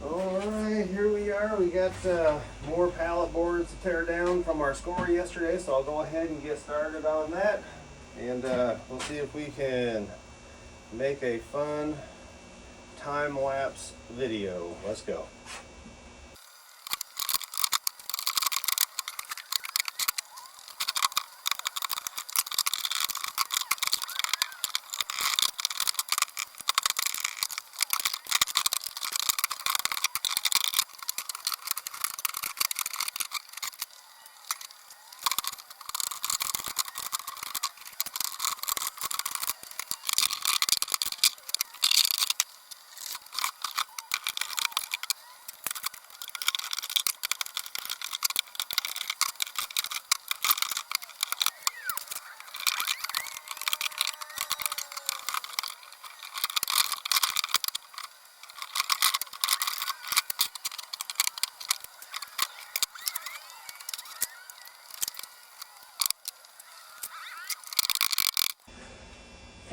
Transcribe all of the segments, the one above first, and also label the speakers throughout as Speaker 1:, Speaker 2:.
Speaker 1: Alright, here we are. We got more pallet boards to tear down from our score yesterday, so I'll go ahead and get started on that. And we'll see if we can make a fun time-lapse video. Let's go.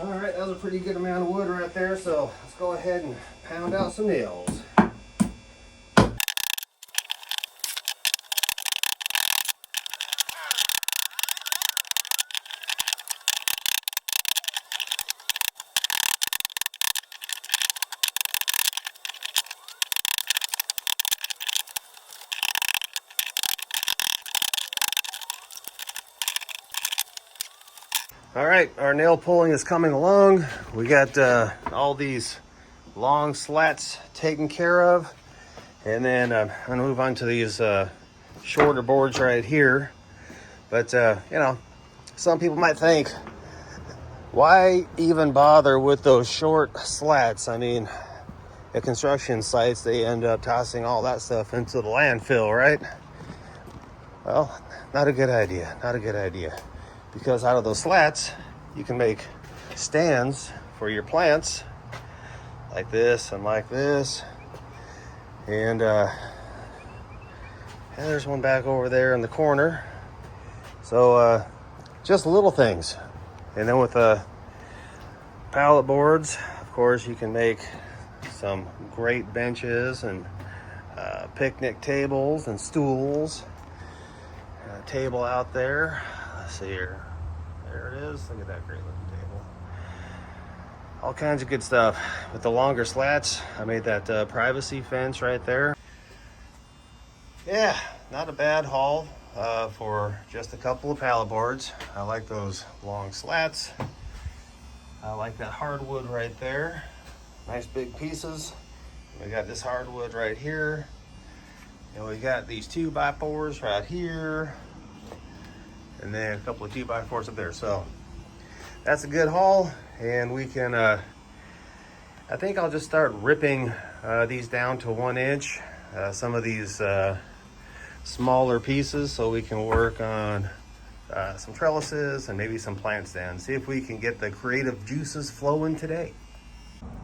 Speaker 1: Alright, that was a pretty good amount of wood right there, so let's go ahead and pound out some nails. Alright, our nail pulling is coming along. We got all these long slats taken care of. And then I'm going to move on to these shorter boards right here. But, you know, some people might think, why even bother with those short slats? I mean, at construction sites, they end up tossing all that stuff into the landfill, right? Well, not a good idea. Not a good idea. Because out of those slats, you can make stands for your plants, like this and like this. And there's one back over there in the corner. So just little things. And then with pallet boards, of course, you can make some great benches and picnic tables and stools. A table out there. Let's see here. There it is. Look at that great looking table. All kinds of good stuff. With the longer slats, I made that privacy fence right there. Yeah, not a bad haul for just a couple of pallet boards. I like those long slats. I like that hardwood right there. Nice big pieces. We got this hardwood right here. And we got these 2x4s right here. And then a couple of 2x4s up there. So that's a good haul. And we can, I think I'll just start ripping these down to 1 inch. Some of these smaller pieces, so we can work on some trellises and maybe some plant stands. See if we can get the creative juices flowing today.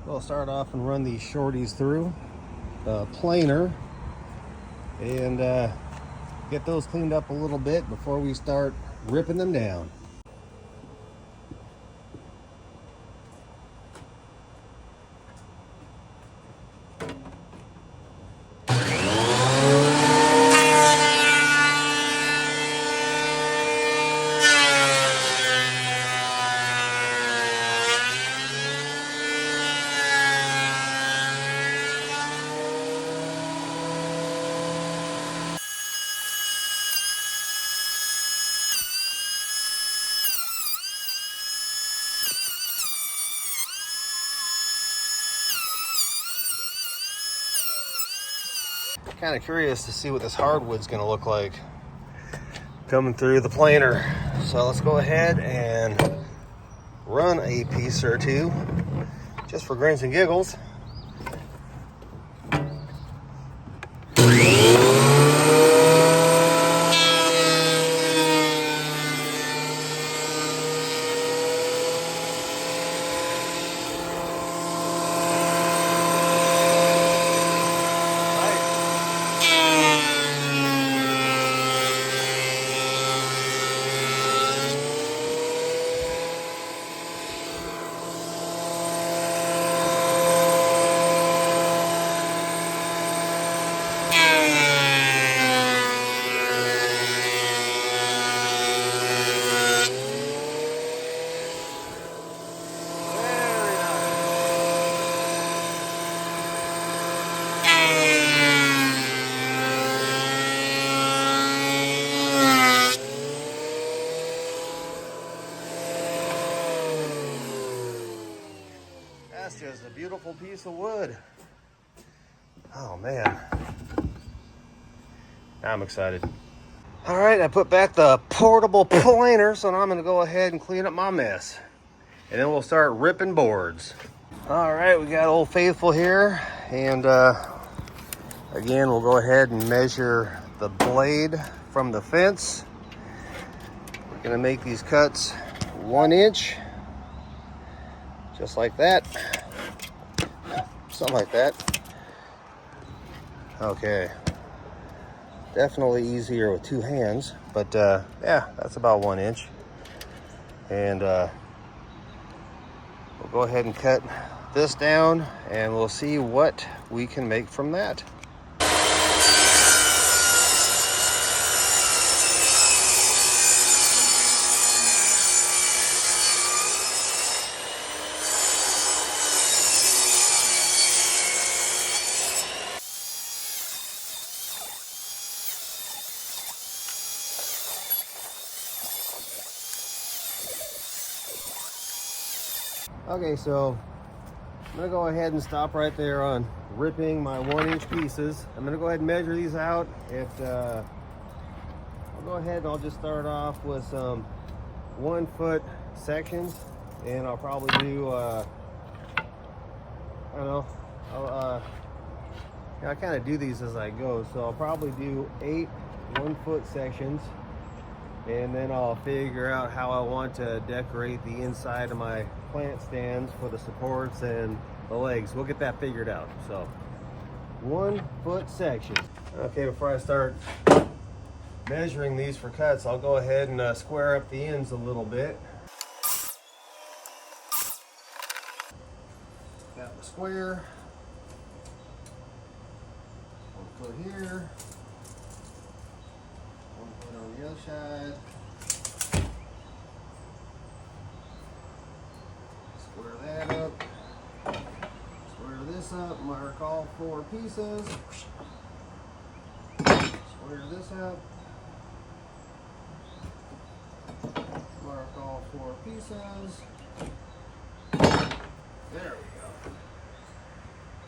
Speaker 1: We'll start off and run these shorties through planer and get those cleaned up a little bit before we start ripping them down. Kind of curious to see what this hardwood's going to look like coming through the planer. So let's go ahead and run a piece or two just for grins and giggles. a beautiful piece of wood. Oh man, I'm excited. All right, I put back the portable planer, so now I'm gonna go ahead and clean up my mess. And then we'll start ripping boards. All right, we got Old Faithful here. And again, we'll go ahead and measure the blade from the fence. We're gonna make these cuts 1 inch, just like that. Something like that. Okay. Definitely easier with 2 hands, but yeah, that's about 1 inch. And we'll go ahead and cut this down and we'll see what we can make from that. Okay, so I'm gonna go ahead and stop right there on ripping my 1 inch pieces. I'm gonna go ahead and measure these out. I'll go ahead and I'll just start off with some 1 foot sections, and I'll probably do I don't know, I kind of do these as I go, so I'll probably do 8 1 foot sections, and then I'll figure out how I want to decorate the inside of my plant stands for the supports and the legs. We'll get that figured out. So 1 foot section. Okay, before I start measuring these for cuts, I'll go ahead and square up the ends a little bit. Got the square. 1 foot here. 1 foot on the other side. Square that up. Square this up. Mark all 4 pieces. Square this up. Mark all 4 pieces. There we go.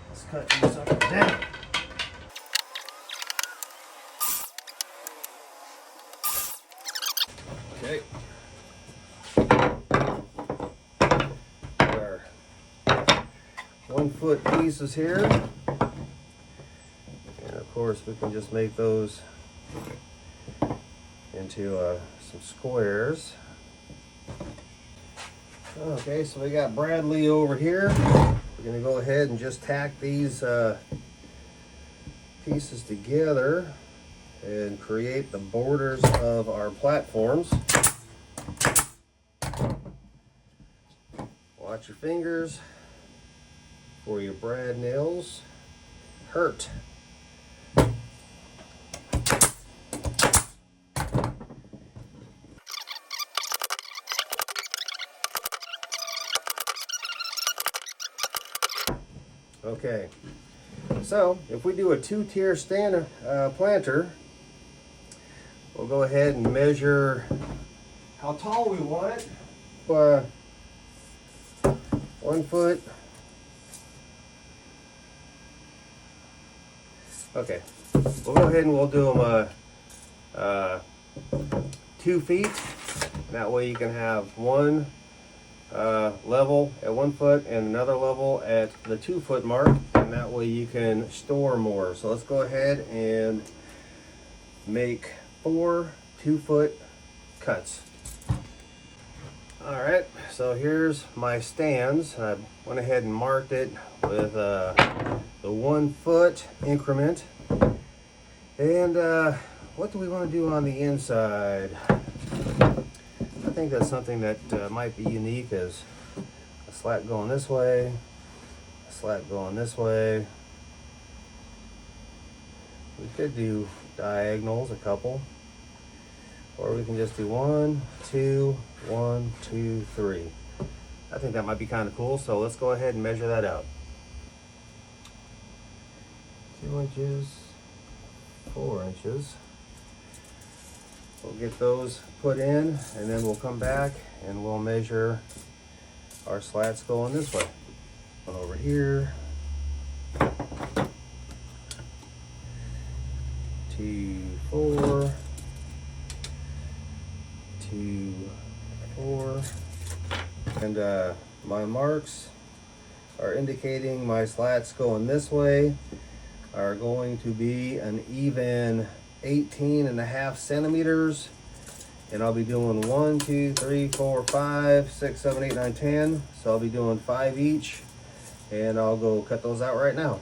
Speaker 1: Let's cut these suckers down. Okay. Our 1 foot pieces here. And of course we can just make those into some squares. Okay, so we got Bradley over here. We're gonna go ahead and just tack these pieces together and create the borders of our platforms. Watch your fingers for your brad nails hurt. Okay, so if we do a 2-tier stand planter, we'll go ahead and measure how tall we want it. 1 foot. Okay, we'll go ahead and we'll do them 2 feet. That way you can have one level at 1 foot and another level at the 2 foot mark, and that way you can store more. So let's go ahead and make 4 2 foot cuts. All right, so here's my stands. I went ahead and marked it with the 1 foot increment. And what do we want to do on the inside? I think that's something that might be unique, is a slat going this way, a slat going this way. We could do diagonals, a couple, or we can just do 1 2 1 2 3. I think that might be kind of cool, so let's go ahead and measure that out. 2 inches, 4 inches. We'll get those put in, and then we'll come back and we'll measure our slats going this way. Over here. 2, 4. 2, 4. And my marks are indicating my slats going this way are going to be an even 18.5 centimeters. And I'll be doing 1, 2, 3, 4, 5, 6, 7, 8, 9, 10. So I'll be doing 5 each. And I'll go cut those out right now.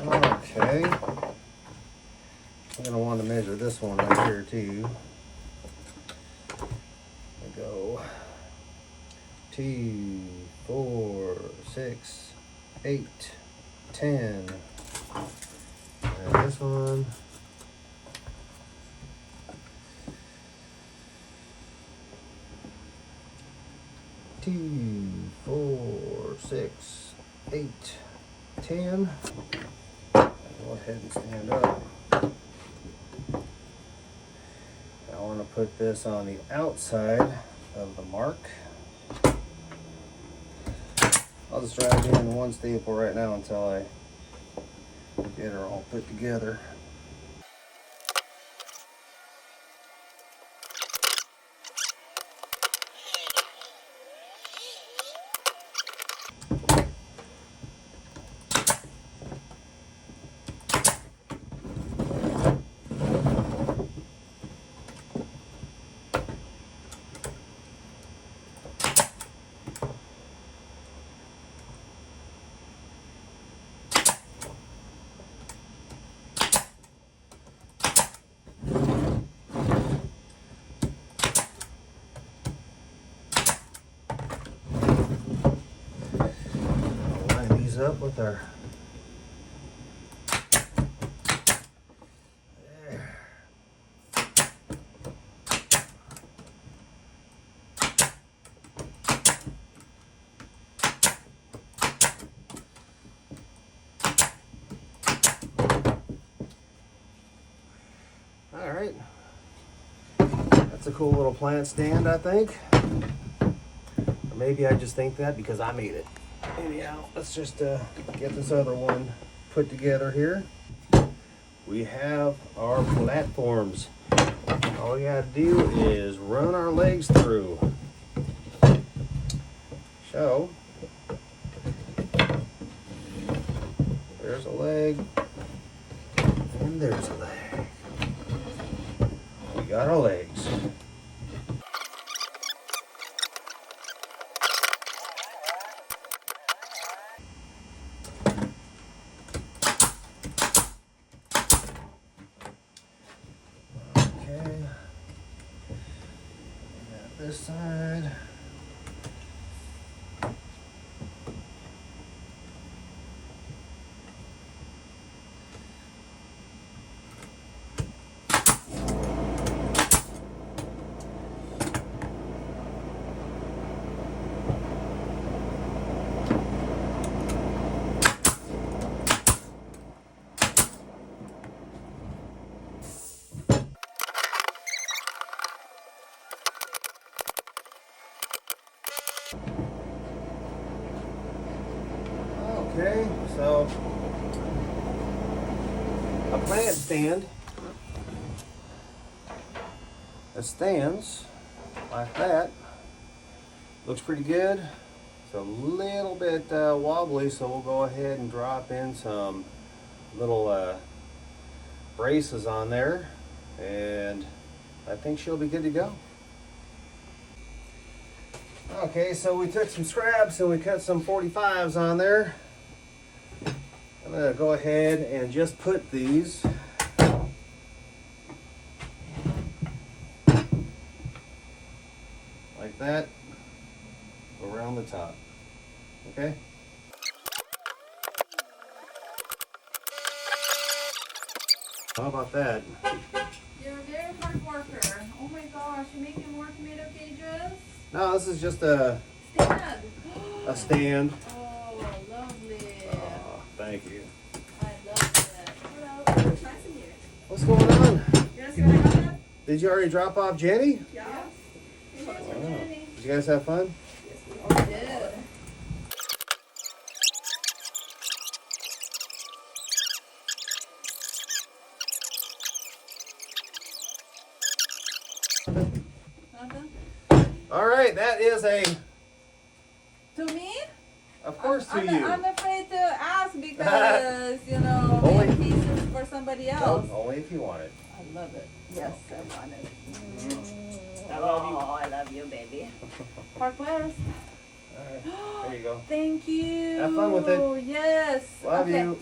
Speaker 1: Okay. I'm gonna want to measure this one right here too. Go 2, 4, 6, 8, 10. And this one. 2, 4, 6, 8, 10. Go ahead and stand up. I want to put this on the outside of the mark. I'll just drive in one staple right now until I get her all put together. Up with our there. All right, that's a cool little plant stand, I think, or maybe I just think that because I made it. Anyhow, let's just get this other one put together here. We have our platforms. All we gotta do is run our legs through. So, there's a leg, and there's a leg. We got our legs. This side. Okay, so a plant stand that stands like that. Looks pretty good. It's a little bit wobbly, so we'll go ahead and drop in some little braces on there, and I think she'll be good to go. Okay, so we took some scraps and we cut some 45s on there. I'm going to go ahead and just put these like that around the top. Okay? How about that?
Speaker 2: You're a very hard worker. Oh my gosh, you're making more tomato cages?
Speaker 1: No, this is just a
Speaker 2: Stand.
Speaker 1: stand.
Speaker 2: Oh, lovely.
Speaker 1: Oh, thank you.
Speaker 2: I love it. Hello, it's nice in here.
Speaker 1: What's going on?
Speaker 2: You guys see what I got there?
Speaker 1: Did you already drop off Jenny?
Speaker 2: Yeah. Hey,
Speaker 1: Oh.
Speaker 2: Jenny.
Speaker 1: Did you guys have fun?
Speaker 2: Yes, we all did.
Speaker 1: All right, that is a,
Speaker 2: To me?
Speaker 1: of course, to you.
Speaker 2: I'm afraid to ask because, you know,
Speaker 1: Only-
Speaker 2: maybe pieces for somebody else.
Speaker 1: No, only if you want it.
Speaker 2: I love it. Yes, I want it.
Speaker 1: I love you.
Speaker 2: Oh, I love you, baby. Park West.
Speaker 1: All right, there you go.
Speaker 2: Thank you.
Speaker 1: Have fun with it.
Speaker 2: Yes.
Speaker 1: Love
Speaker 2: Okay.
Speaker 1: you.